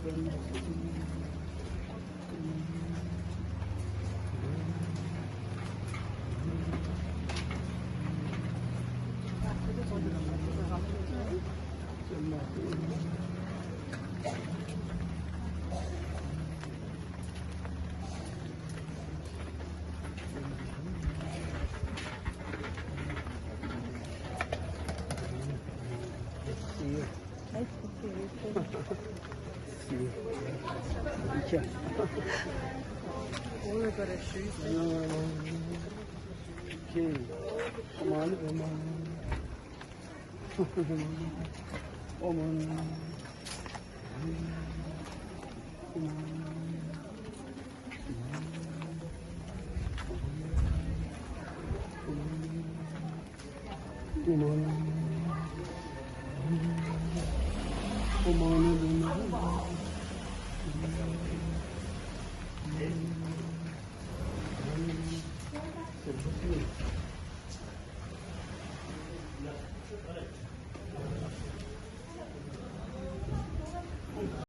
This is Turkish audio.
All I got is shoes. Okay. Come on, come on. Come on. Come on. Come on.